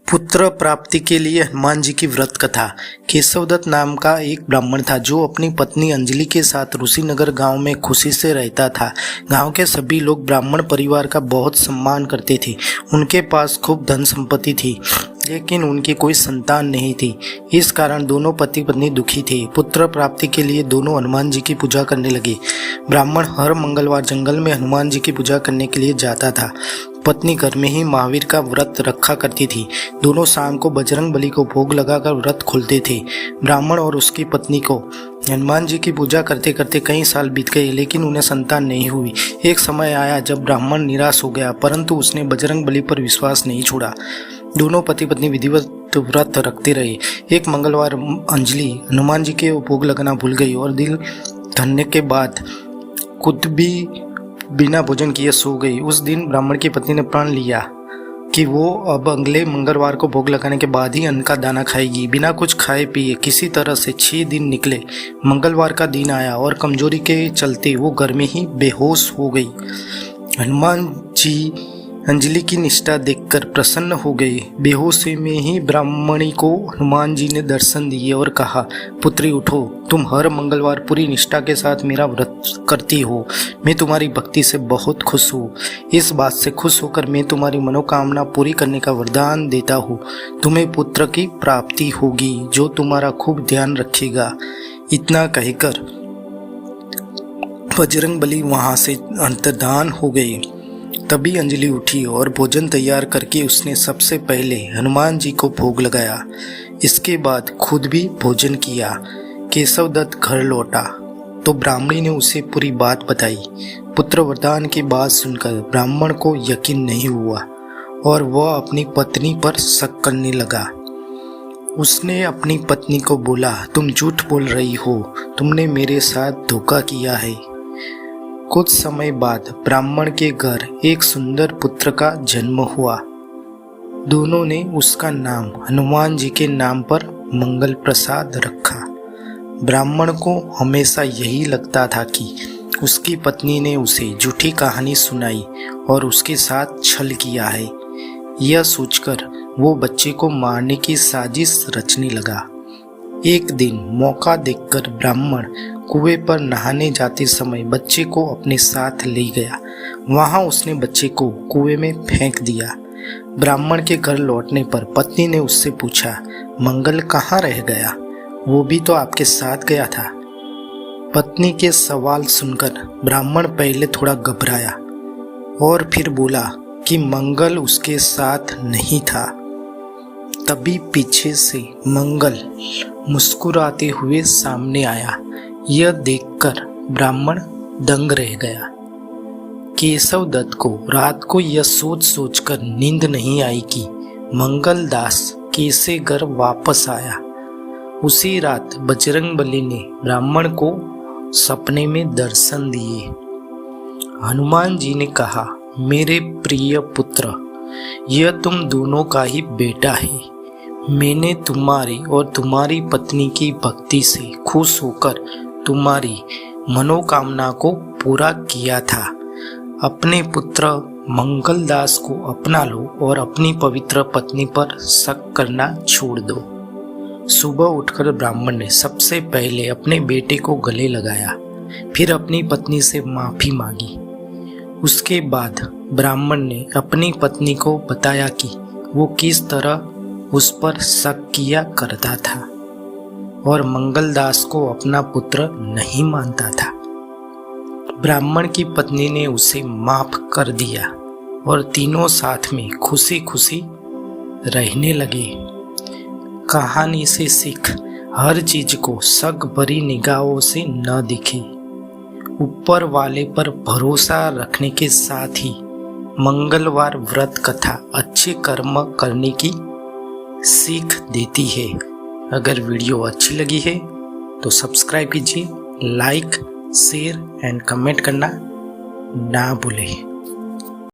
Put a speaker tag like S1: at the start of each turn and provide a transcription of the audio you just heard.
S1: पुत्र प्राप्ति के लिए हनुमान जी की व्रत कथा। केशवदत्त नाम का एक ब्राह्मण था जो अपनी पत्नी अंजलि के साथ ऋषिनगर गांव में खुशी से रहता था। गांव के सभी लोग ब्राह्मण परिवार का बहुत सम्मान करते थे। उनके पास खूब धन संपत्ति थी, लेकिन उनकी कोई संतान नहीं थी। इस कारण दोनों पति पत्नी दुखी थे। पुत्र प्राप्ति के लिए दोनों हनुमान जी की पूजा करने लगे। ब्राह्मण हर मंगलवार जंगल में हनुमान जी की पूजा करने के लिए जाता था। पत्नी घर में ही महावीर का व्रत रखा करती थी। दोनों शाम को बजरंग बली को भोग लगाकर व्रत खोलते थे। ब्राह्मण और उसकी पत्नी को हनुमान जी की पूजा करते करते कई साल बीत गए, लेकिन उन्हें संतान नहीं हुई। एक समय आया जब ब्राह्मण निराश हो गया, परंतु उसने बजरंग बली पर विश्वास नहीं छोड़ा। दोनों पति पत्नी विधिवत व्रत रखते रहे। एक मंगलवार अंजलि हनुमान जी के भोग लगाना भूल गई और दिल धन्य के बाद खुद भी बिना भोजन किए सो गई। उस दिन ब्राह्मण की पत्नी ने प्रण लिया कि वो अब अगले मंगलवार को भोग लगाने के बाद ही अन्न का दाना खाएगी। बिना कुछ खाए पिए किसी तरह से 6 दिन निकले। मंगलवार का दिन आया और कमजोरी के चलते वो घर में ही बेहोश हो गई। हनुमान जी अंजलि की निष्ठा देखकर प्रसन्न हो गए। बेहोशी में ही ब्राह्मणी को हनुमान जी ने दर्शन दिए और कहा, पुत्री उठो, तुम हर मंगलवार पूरी निष्ठा के साथ मेरा व्रत करती हो। मैं तुम्हारी भक्ति से बहुत खुश हूँ। इस बात से खुश होकर मैं तुम्हारी मनोकामना पूरी करने का वरदान देता हूँ। तुम्हें पुत्र की प्राप्ति होगी जो तुम्हारा खूब ध्यान रखेगा। इतना कहकर बजरंग बली वहां से अंतर्धान हो गए। तभी अंजलि उठी और भोजन तैयार करके उसने सबसे पहले हनुमान जी को भोग लगाया। इसके बाद खुद भी भोजन किया। केशवदत्त घर लौटा तो ब्राह्मणी ने उसे पूरी बात बताई। पुत्र वरदान की बात सुनकर ब्राह्मण को यकीन नहीं हुआ और वह अपनी पत्नी पर शक करने लगा। उसने अपनी पत्नी को बोला, तुम झूठ बोल रही हो, तुमने मेरे साथ धोखा किया है। कुछ समय बाद ब्राह्मण के घर एक सुंदर पुत्र का जन्म हुआ। दोनों ने उसका नाम हनुमान जी के नाम पर मंगल प्रसाद रखा। ब्राह्मण को हमेशा यही लगता था कि उसकी पत्नी ने उसे झूठी कहानी सुनाई और उसके साथ छल किया है। यह सोचकर वो बच्चे को मारने की साजिश रचने लगा। एक दिन मौका देखकर ब्राह्मण कुएं पर नहाने जाते समय बच्चे को अपने साथ ले गया। वहां उसने बच्चे को कुएं में फेंक दिया। ब्राह्मण के घर लौटने पर पत्नी ने उससे पूछा, मंगल कहाँ रह गया? वो भी तो आपके साथ गया था। पत्नी के सवाल सुनकर ब्राह्मण पहले थोड़ा घबराया और फिर बोला कि मंगल उसके साथ नहीं था। तभी पीछे से मंगल मुस्कुराते हुए सामने आया। यह देखकर ब्राह्मण दंग रह गया। केशवदत्त को रात को यह सोच सोचकर नींद नहीं आई कि मंगल दास कैसे घर वापस आया। उसी रात बजरंग बली ने ब्राह्मण को सपने में दर्शन दिए। हनुमान जी ने कहा, मेरे प्रिय पुत्र, यह तुम दोनों का ही बेटा है। मैंने तुम्हारी और तुम्हारी पत्नी की भक्ति से खुश होकर तुम्हारी मनोकामना को पूरा किया था। अपने पुत्र मंगलदास को अपना लो और अपनी पवित्र पत्नी पर शक करना छोड़ दो। सुबह उठकर ब्राह्मण ने सबसे पहले अपने बेटे को गले लगाया, फिर अपनी पत्नी से माफी मांगी। उसके बाद ब्राह्मण ने अपनी पत्नी को बताया कि वो किस तरह उस पर शक किया करता था और मंगलदास को अपना पुत्र नहीं मानता था। ब्राह्मण की पत्नी ने उसे माफ कर दिया और तीनों साथ में खुशी खुशी रहने लगे। कहानी से सीख, हर चीज को शक भरी निगाहों से न देखे। ऊपर वाले पर भरोसा रखने के साथ ही मंगलवार व्रत कथा अच्छे कर्म करने की सीख देती है। अगर वीडियो अच्छी लगी है तो सब्सक्राइब कीजिए, लाइक, शेयर एंड कमेंट करना ना भूलें।